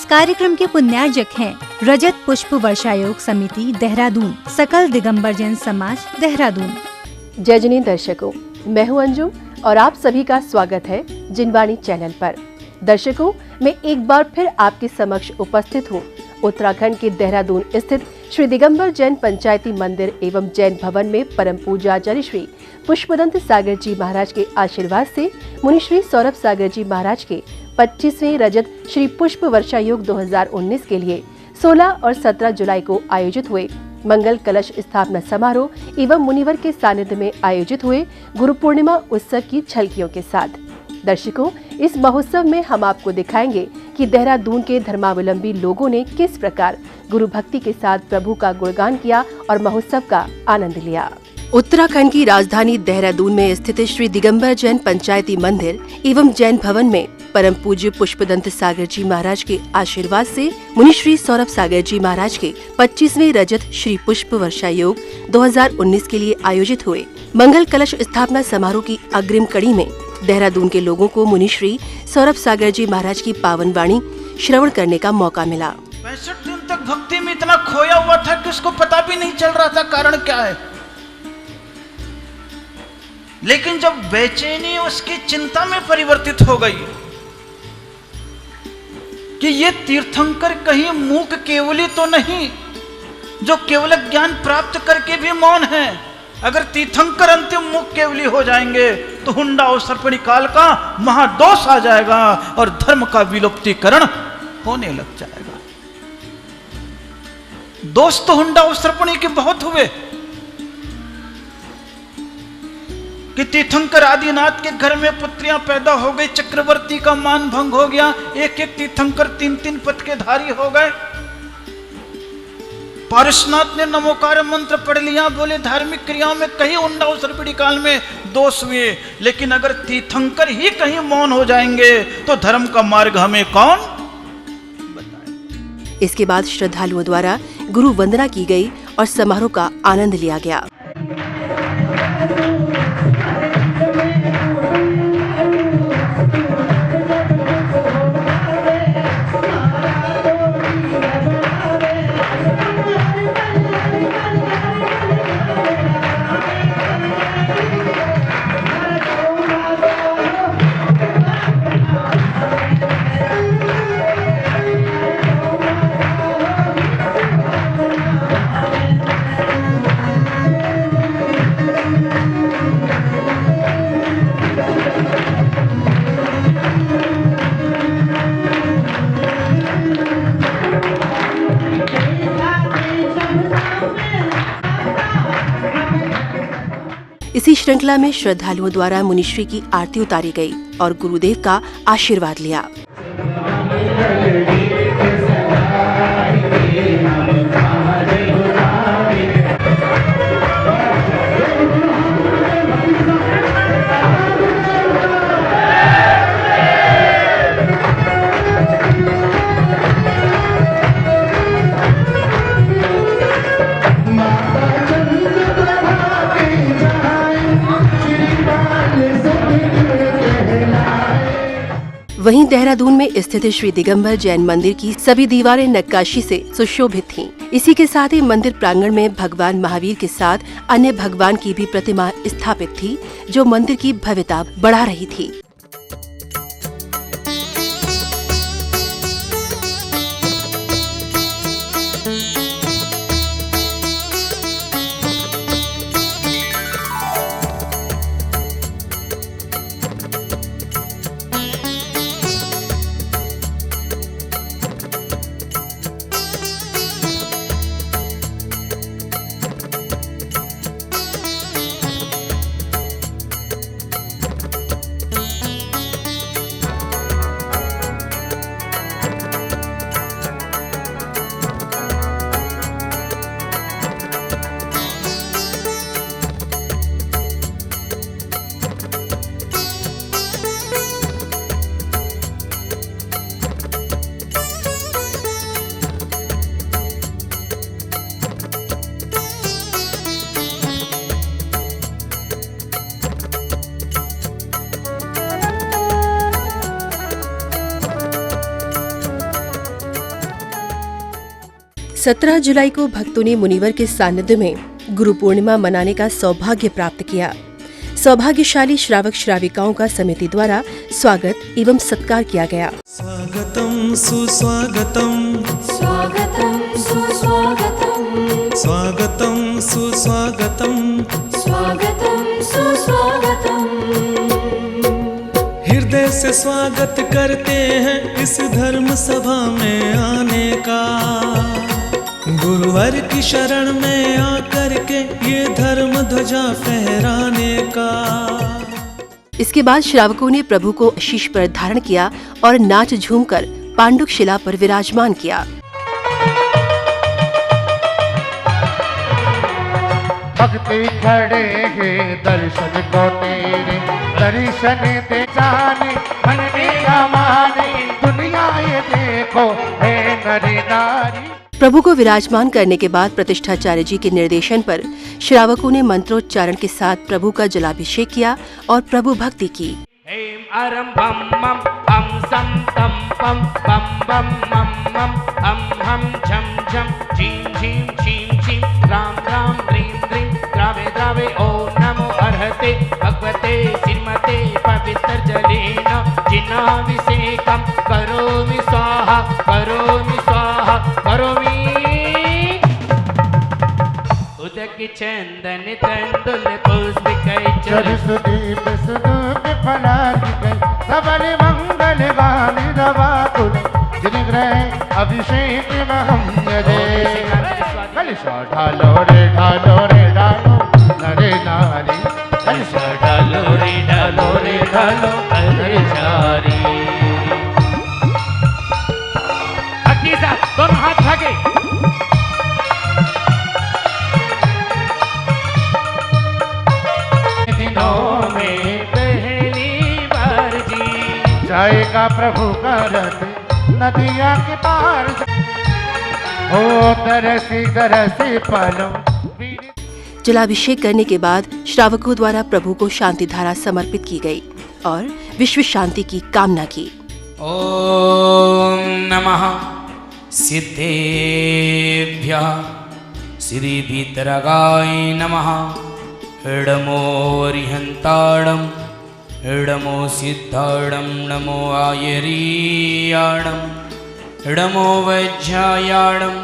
कार्यक्रम के पुण्यार्जक हैं रजत पुष्प वर्षायोग समिति देहरादून, सकल दिगंबर जैन समाज देहरादून। जय जनी दर्शकों, मैं हूं अंजुम और आप सभी का स्वागत है जिनवाणी चैनल पर। दर्शकों, मैं एक बार फिर आपके समक्ष उपस्थित हूं उत्तराखंड के देहरादून स्थित श्री दिगंबर जैन पंचायती मंदिर एवं जैन भवन में परम पूज्याचार्य श्री पुष्पदंत सागर जी महाराज के आशीर्वाद से मुनि श्री सौरभ सागर जी महाराज के 25वें रजत श्री पुष्प वर्षायोग 2019 के लिए 16 और 17 जुलाई को आयोजित हुए मंगल कलश स्थापना समारोह एवं मुनिवर के सानिध्य में आयोजित हुए गुरु पूर्णिमा उत्सव की झलकियों के साथ। दर्शकों, इस महोत्सव में हम आपको दिखाएंगे कि देहरादून के धर्मावलंबी लोगों ने किस प्रकार गुरु भक्ति के साथ प्रभु का गुणगान किया और महोत्सव का आनंद लिया। उत्तराखंड की राजधानी देहरादून में स्थित श्री दिगंबर जैन पंचायती मंदिर एवं जैन भवन में परम पूज्य पुष्पदंत सागर जी महाराज के आशीर्वाद से मुनि श्री सौरभ सागर जी महाराज के 25वें रजत श्री पुष्प वर्षायोग 2019 के लिए आयोजित हुए मंगल कलश स्थापना समारोह की अग्रिम कड़ी में देहरादून के लोगों को मुनि श्री सौरभ सागर जी महाराज की पावन वाणी श्रवण करने का मौका मिला। 65 दिन तक भक्ति में इतना खोया हुआ था कि उसको पता भी नहीं चल रहा था कारण क्या है। लेकिन जब बेचैनी उसकी चिंता में परिवर्तित हो गई कि ये तीर्थंकर कहीं मूक केवली तो नहीं जो केवल ज्ञान प्राप्त करके भी मौन है। अगर तीर्थंकर अंतिम मूक केवली हो जाएंगे तो हुंडा और सर्पणी काल का महादोष आ जाएगा और धर्म का विलुप्तीकरण होने लग जाएगा। दोष तो हुंडा और सर्पणी के बहुत हुए कि तीर्थंकर आदिनाथ के घर में पुत्रियां पैदा हो गई, चक्रवर्ती का मान भंग हो गया, एक एक तीर्थंकर 3-3 पद के धारी हो गए। पारसनाथ ने नमोकार मंत्र पढ़ लिया, बोले धार्मिक क्रियाओं में कहीं हुंडा और सर्पणी काल में दोष हुए, लेकिन अगर तीर्थंकर ही कहीं मौन हो जाएंगे तो धर्म का मार्ग हमें कौन बताए। इसके बाद श्रद्धालुओं द्वारा गुरु वंदना की गई और समारोह का आनंद लिया गया। इसी श्रृंखला में श्रद्धालुओं द्वारा मुनिश्री की आरती उतारी गई और गुरुदेव का आशीर्वाद लिया। वहीं देहरादून में स्थित श्री दिगंबर जैन मंदिर की सभी दीवारें नक्काशी से सुशोभित थीं। इसी के साथ ही मंदिर प्रांगण में भगवान महावीर के साथ अन्य भगवान की भी प्रतिमा स्थापित थी, जो मंदिर की भव्यता बढ़ा रही थी। 17 जुलाई को भक्तों ने मुनिवर के सानिध्य में गुरु पूर्णिमा मनाने का सौभाग्य प्राप्त किया। सौभाग्यशाली श्रावक श्राविकाओं का समिति द्वारा स्वागत एवं सत्कार किया गया। स्वागतम सुस्वागतम स्वागतं सुस्वागतं स्वागतम सुस्वागतम स्वागतं सुस्वागतं हृदय से स्वागत करते हैं इस धर्म सभा में आने का। गुरुवर की शरण में आकर के ये धर्म ध्वजा फहराने का। इसके बाद श्रावकों ने प्रभु को शीश पर धारण किया और नाच झूमकर पांडुक शिला पर विराजमान किया। भक्ति खड़े हैं दर्शन को तेरे, दर्शन दे जाने मन में माने, दुनिया ये देखो है नरी नारी। प्रभु को विराजमान करने के बाद प्रतिष्ठाचार्य जी के निर्देशन पर श्रावकों ने मंत्रोच्चारण के साथ प्रभु का जलाभिषेक किया और प्रभु भक्ति की। Aim aram bam bam am sam tam pam bam bam mam mam am ham cham cham chim chim chim chim ram ram dream dream drave drave om namo arhate bhagavate srimate pavitra jalena jinavisekam karomi swaha karomi swaha karomi उदक चंदन तंदुल पुष्पिकै सरस्वती सुदूप फलाति गई सबल मंगल गान दवा कुल जिन ग्रह अभिषेक महम यजे। कलशा ढालो रे ढालो रे ढालो नरे नारी, कलशा ढालो रे ढालो रे ढालो नरे नारी। भक्ति साथ दोनों हाथ भागे। दिनों में पहली बार जी जाएगा प्रभु का रथ नदिया के पार, हो तरसी तरसी पलों। जलाभिषेक करने के बाद श्रावकों द्वारा प्रभु को शांति धारा समर्पित की गई और विश्व शांति की कामना की। ओम नमः सिद्धेभ्यः श्रीवीतरागाय नमः। इडमो रिहंताडम इडमो सिद्धाडम नमो आयरीयाडम इडमो वैज्यायाडम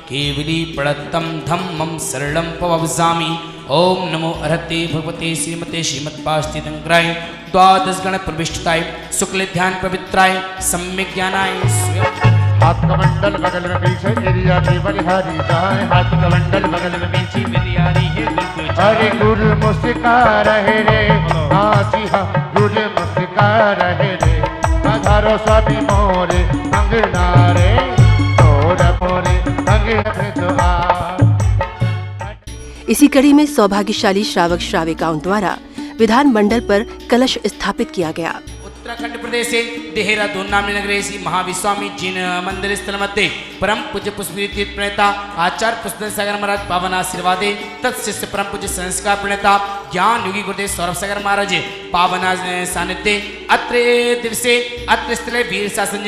केवली पड़त्तम धम्मं सरलम पवसामि। ओम नमो अरहते भगवते श्रीमते श्रीमद्भाष्टितंग्राय द्वादश गण प्रविष्टाय शुक्ल ध्यान पवित्राय सम्यक ज्ञानाय स्वयं। हाथ कमंडल बगल में पीछे एरिया की बलिहारी जाए, हाथ कमंडल बगल में पीछे बिलियारी है अरे गुरु मुस्का रहे रे, हाँ जी हाँ गुरु मुस्का रहे रे। पधारो स्वामी मोरे अंगना रे, तोड़ मोरे अंगना दुआ। इसी कड़ी में सौभाग्यशाली श्रावक श्राविकाओं द्वारा विधान मंडल पर कलश स्थापित किया गया। उत्तराखंड प्रदेश से देहरादून नाम नगरे श्री महाविस्वामी जिन मंदिर स्थल मध्ये परम पूज्य पुष्पतीर्थ प्रणेता आचार्य पुष्पदन सागर महाराज पावन आशीर्वादे तत्शिष्य परम पूज्य संस्कार प्रणेता ज्ञान योगी गुरुदेव सौरभ सागर महाराज पावन सानिध्य अत्र दिवसे अत्र स्थले वीर शासन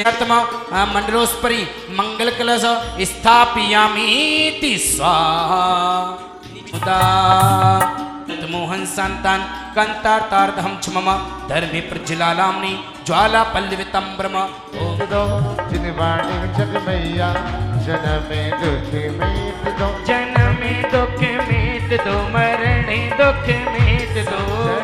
मंडलोस्परि मंगल कलश स्थापयामि स्वाहा। मोहन संतान कंतार्तार्धम मम धर्मे प्रज्वलालाम्नि ज्वाला पल्लवितंब्रम। जिनवाणी जग मैया जनमे दुख मेट दो, जनमे दुख मेट दो मरणे दुख मेट दो।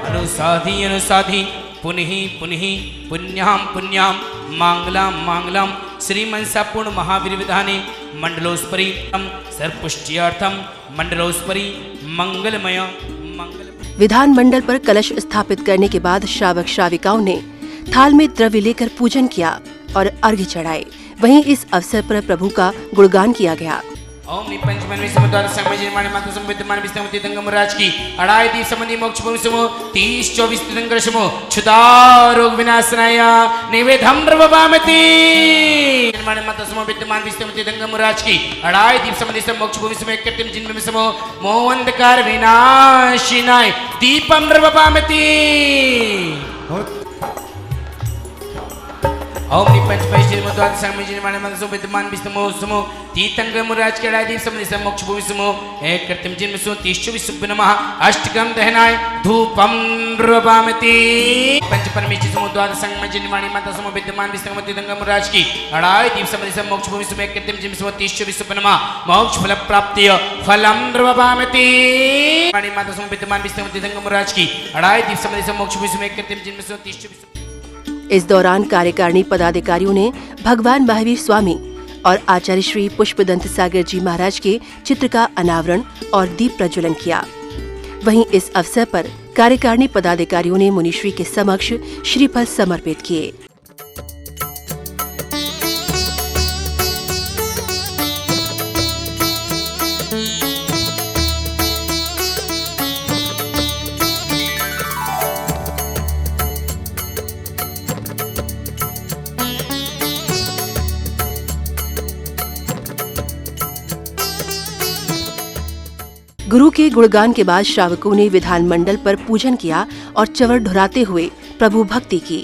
अनुसाधी अनुसाधी पुनः पुनः पुण्यां पुण्यां मांगलां मांगलां श्रीमंसापूर्ण महावीर विधाने मंडलोस्परि सर्वपुष्ट्यार्थम मंडलोस्परि मंगलमय मंगल। विधान मंडल पर कलश स्थापित करने के बाद श्रावक श्राविकाओं ने थाल में द्रव्य लेकर पूजन किया और अर्घ्य चढ़ाए। वहीं इस अवसर पर प्रभु का गुणगान किया गया। ओम निपंचमन्वी समुद्र समझे माने माता संविद्यमान विष्णुमती दंगम राज की अड़ाई दीप संबंधी मोक्ष पुरुषमो 30-24 तीर्थंकरशमो क्षुधा रोग विनाशनाय निवेदम द्रववामति। माने माता संविद्यमान विष्णुमती दंगम राज की अड़ाई दीप संबंधी मोक्ष पुरुषमो एकटिम जिनमें समो मोहंधकार विनाशिनाय दीपम द्रववामति। ओम निपंच पैश्चर्य मुद्वाद संमिजिन माने मन सो विद्यमान विष्णु सुमो तीतंग मुराज के डायदीप समनि से मोक्ष भूमि सुमो एक कृतिम जिन में सो 30 नमः अष्टकम दहनाय धूपम द्रवामति पंच परमेश्वर सुमो द्वाद संमिजिन माने मन सुमो विद्यमान विष्णु तीतंग मुराज की अड़ाई दीप समनि से मोक्ष भूमि सुमो एक कृतिम जिन में सो 30 नमः मोक्ष फल प्राप्ति फलम द्रवामति माने मन सुमो विद्यमान विष्णु तीतंग मुराज की अड़ाई दीप समनि से मोक्ष भूमि सुमो एक कृतिम जिन में सो 30 इस दौरान कार्यकारिणी पदाधिकारियों ने भगवान महावीर स्वामी और आचार्य श्री पुष्पदंत सागर जी महाराज के चित्र का अनावरण और दीप प्रज्वलन किया। वहीं इस अवसर पर कार्यकारिणी पदाधिकारियों ने मुनिश्री के समक्ष श्रीफल समर्पित किए। गुरु के गुणगान के बाद श्रावकों ने विधान मंडल पर पूजन किया और चवर ढुराते हुए प्रभु भक्ति की।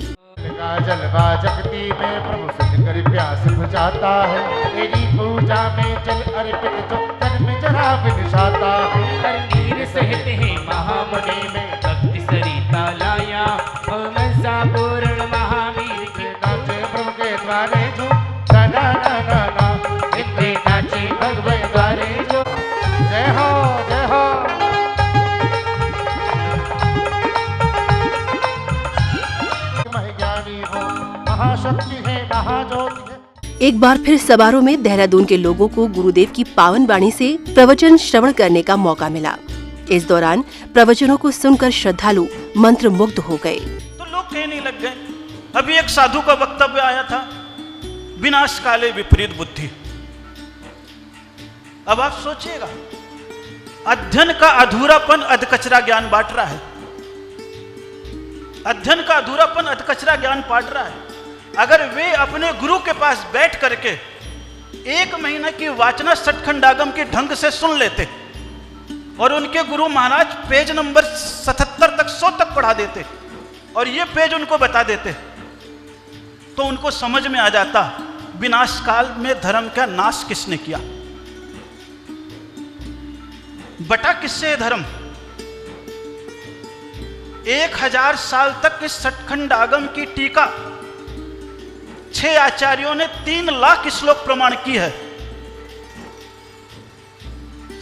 जलवा जगती में प्रभु सिद्ध कर प्यास बुझाता है, तेरी पूजा में जल अर्पित जो तन में जरा बिनसाता है। हर नीर सहित है महामुनि में भक्ति सरिता लाया, मनसा पूर्ण महावीर के नाचे प्रभु के द्वारे जो ना ना ना ना ना इतने नाचे भगवत द्वारे जो। जय हो जय हो। महज्ञानी हो, महाशक्ति है, महाज्योति है। एक बार फिर समारोह में देहरादून के लोगों को गुरुदेव की पावन वाणी से प्रवचन श्रवण करने का मौका मिला। इस दौरान प्रवचनों को सुनकर श्रद्धालु मंत्रमुग्ध हो गए। तो लोग कहने लग गए। अभी एक साधु का वक्तव्य आया था, विनाश काले विपरीत बुद्धि। अब आप सोचिएगा, अध्ययन का अधूरापन अधकचरा ज्ञान बांट रहा है। अध्ययन का अधूरापन अधकचरा ज्ञान बांट रहा है। अगर वे अपने गुरु के पास बैठ करके 1 महीना की वाचना सटखंडागम के ढंग से सुन लेते और उनके गुरु महाराज पेज नंबर 77 तक 100 तक पढ़ा देते और ये पेज उनको बता देते, तो उनको समझ में आ जाता विनाश काल में धर्म का नाश किसने किया, बटा किससे धर्म। 1000 साल तक इस सटखंड आगम की टीका 6 आचार्यों ने 3 लाख श्लोक प्रमाण की है।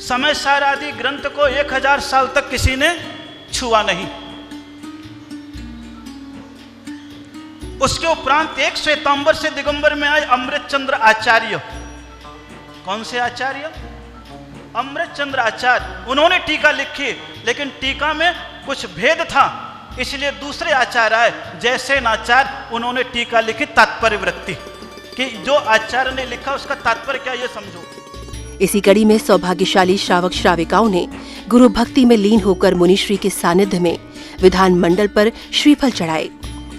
समय सार आदि ग्रंथ को 1000 साल तक किसी ने छुआ नहीं। उसके उपरांत एक श्वेतांबर से दिगंबर में आए अमृतचंद्र आचार्य। कौन से आचार्य? अमृतचंद्र आचार्य। उन्होंने टीका लिखी, लेकिन टीका में कुछ भेद था, इसलिए दूसरे आचार्य आए जैसे नाचार्य, उन्होंने टीका लिखी तात्पर्य वृत्ति कि जो आचार्य ने लिखा उसका तात्पर्य क्या, ये समझो। इसी कड़ी में सौभाग्यशाली श्रावक श्राविकाओं ने गुरु भक्ति में लीन होकर मुनिश्री के सानिध्य में विधान मंडल पर श्रीफल चढ़ाए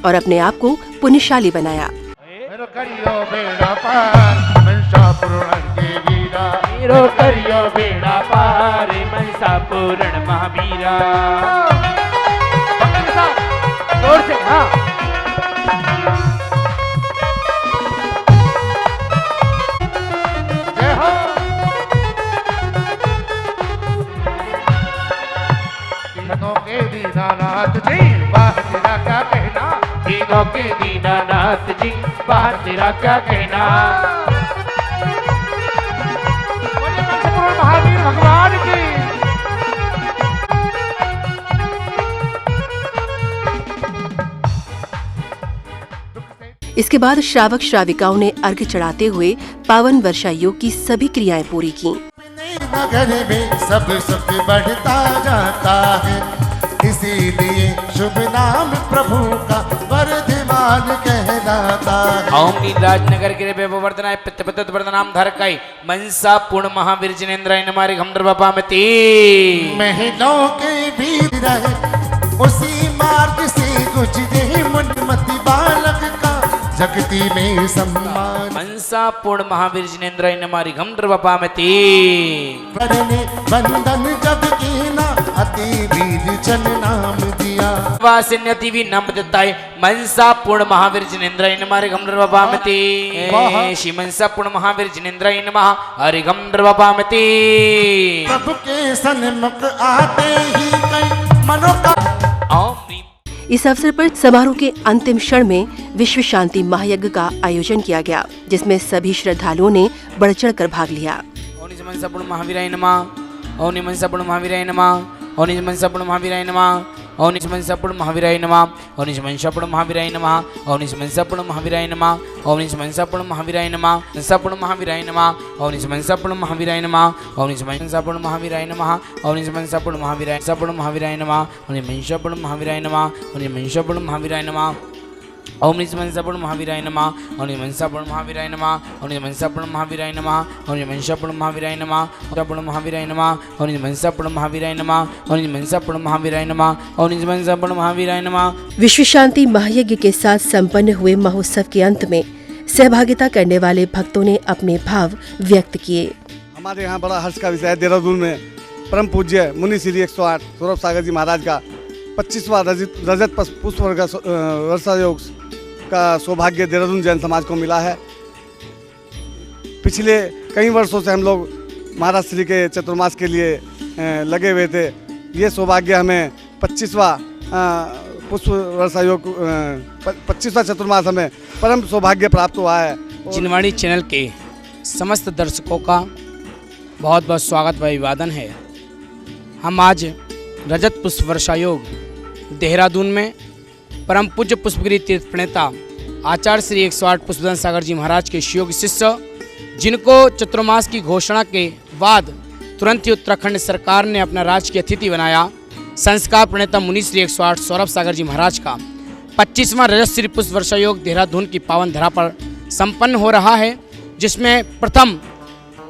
और अपने आप को पुण्यशाली बनाया। मेरो करियो बेड़ा पार मनसा पूर्ण के वीरा, मेरो करियो बेड़ा पार मनसा पूर्ण महावीरा। जोर से हाँ। जय हो। तीनों के दीनानाथ जी बात तेरा क्या कहना, तीनों के दीनानाथ जी बात तेरा क्या कहना। बोले मनसपूर्ण महावीर भगवान की। इसके बाद श्रावक श्राविकाओं ने अर्घ्य चढ़ाते हुए पावन वर्षा योग की सभी क्रियाएं पूरी की। नगर में सब सुख बढ़ता जाता है, इसीलिए शुभ नाम प्रभु का वर्धमान कहलाता है। ओम राजनगर गिरे वर्धनाय पितृपत वर्धनाम धरकाई मनसा पूर्ण महावीर जिनेन्द्राय नमारि घमद्रवपामति। महलों के भी रहे उसी मार्ग से गुजरे मुनमति बालक का जगती में सम्मान। मनसा पूर्ण महावीर जिनेन्द्राय नमारि घमद्रवपामति। वरने बंधन जब कीना अति वीर जन नाम दिया। वासिन्यति विनम्रताय मनसा पूर्ण महावीर जिनेन्द्राय नमः हरिगम द्रवपामति श्री मनसा पूर्ण महावीर जिनेन्द्राय नमः हरिगम द्रवपामति। प्रभु के सन्मुख आते ही कई मनोका ओम ह्रीं इस अवसर पर समारोह के अंतिम क्षण में विश्व शांति महायज्ञ का आयोजन किया गया, जिसमें सभी श्रद्धालुओं ने बढ़ चढ़ कर भाग लिया। ओम निज मनसा पूर्ण महावीराय नमः। ओम निज मनसा पूर्ण महावीराय नमः। ओम निज मनसा पूर्ण महावीराय नमः। ओम निज मनसा पूर्ण महावीराय नमः। ओम निज मनसा पूर्ण महावीराय नमः। ओम निज मनसा पूर्ण महावीराय नमः। ओम निज मनसा पूर्ण महावीराय नमः। मनसा पूर्ण महावीराय नमः। ओम निज मनसा पूर्ण महावीराय नमः। ओम निज मनसा पूर्ण महावीराय नमः। ओम निज मनसा पूर्ण महावीराय नमः। ओम निज मनसा पूर्ण महावीराय नमः। ओम निज मनसा पूर्ण महावीराय नमः। ओम निज मनसा पूर्ण महावीराय नमः। ओम निज मनसा पूर्ण महावीराय नमः। ओम निज मनसा पूर्ण महावीराय नमः। ओम निज मनसा पूर्ण महावीराय नमः। पूर्ण महावीराय नमः। ओम निज मनसा पूर्ण महावीराय नमः। ओम निज मनसा पूर्ण महावीराय नमः। ओम निज मनसा पूर्ण महावीराय नमः। विश्व शांति महायज्ञ के साथ संपन्न हुए महोत्सव के अंत में सहभागिता करने वाले भक्तों ने अपने भाव व्यक्त किए। हमारे यहाँ बड़ा हर्ष का विषय है, देहरादून में परम पूज्य मुनि श्री 108 सौरभ सागर जी महाराज का 25वां रजत पुष्प वर्षा योग का सौभाग्य देहरादून जैन समाज को मिला है। पिछले कई वर्षों से हम लोग महाराज श्री के चतुर्मास के लिए लगे हुए थे। ये सौभाग्य हमें 25वां पुष्प वर्षा योग 25वां चतुर्मास हमें परम सौभाग्य प्राप्त हुआ है। जिनवाणी चैनल के समस्त दर्शकों का बहुत बहुत स्वागत व अभिवादन है। हम आज रजत पुष्प वर्षा योग देहरादून में परम पूज्य पुष्पगिरी तीर्थ प्रणेता आचार्य श्री 108 पुष्पधन सागर जी महाराज के शिष्य शिष्य, जिनको चतुर्मास की घोषणा के बाद तुरंत ही उत्तराखंड सरकार ने अपना राजकीय अतिथि बनाया, संस्कार प्रणेता मुनि श्री 108 सौरभ सागर जी महाराज का 25वां रजत श्री पुष्प वर्षा योग देहरादून की पावन धरा पर संपन्न हो रहा है, जिसमें प्रथम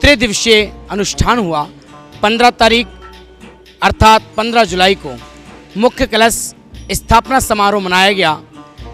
त्रिदिवसीय अनुष्ठान हुआ। 15 तारीख अर्थात 15 जुलाई को मुख्य कलश स्थापना समारोह मनाया गया,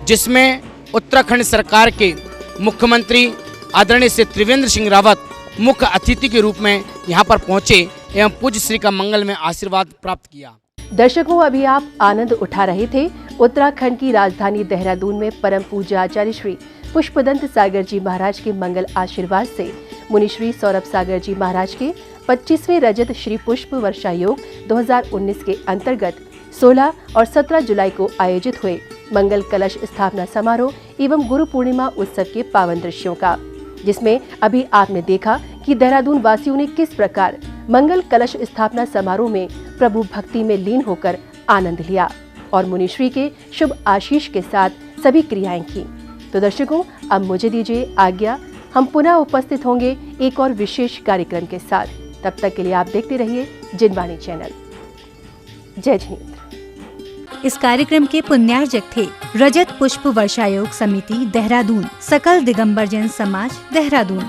जिसमें उत्तराखंड सरकार के मुख्यमंत्री आदरणीय श्री त्रिवेंद्र सिंह रावत मुख्य अतिथि के रूप में यहां पर पहुंचे एवं पूज्य श्री का मंगल में आशीर्वाद प्राप्त किया। दर्शकों, अभी आप आनंद उठा रहे थे उत्तराखंड की राजधानी देहरादून में परम पूज्य आचार्य श्री पुष्पदंत सागर जी महाराज के मंगल आशीर्वाद से मुनि श्री सौरभ सागर जी महाराज के 25वें रजत श्री पुष्प वर्षा योग 2019 के अंतर्गत 16 और 17 जुलाई को आयोजित हुए मंगल कलश स्थापना समारोह एवं गुरु पूर्णिमा उत्सव के पावन दृश्यों का, जिसमें अभी आपने देखा कि देहरादून वासियों ने किस प्रकार मंगल कलश स्थापना समारोह में प्रभु भक्ति में लीन होकर आनंद लिया और मुनिश्री के शुभ आशीष के साथ सभी क्रियाएं की। तो दर्शकों, अब मुझे दीजिए आज्ञा। हम पुनः उपस्थित होंगे एक और विशेष कार्यक्रम के साथ। तब तक के लिए आप देखते रहिए जिनवाणी चैनल। जय हिंद। इस कार्यक्रम के पुण्यार्जक थे रजत पुष्प वर्षायोग समिति देहरादून, सकल दिगंबर जैन समाज देहरादून।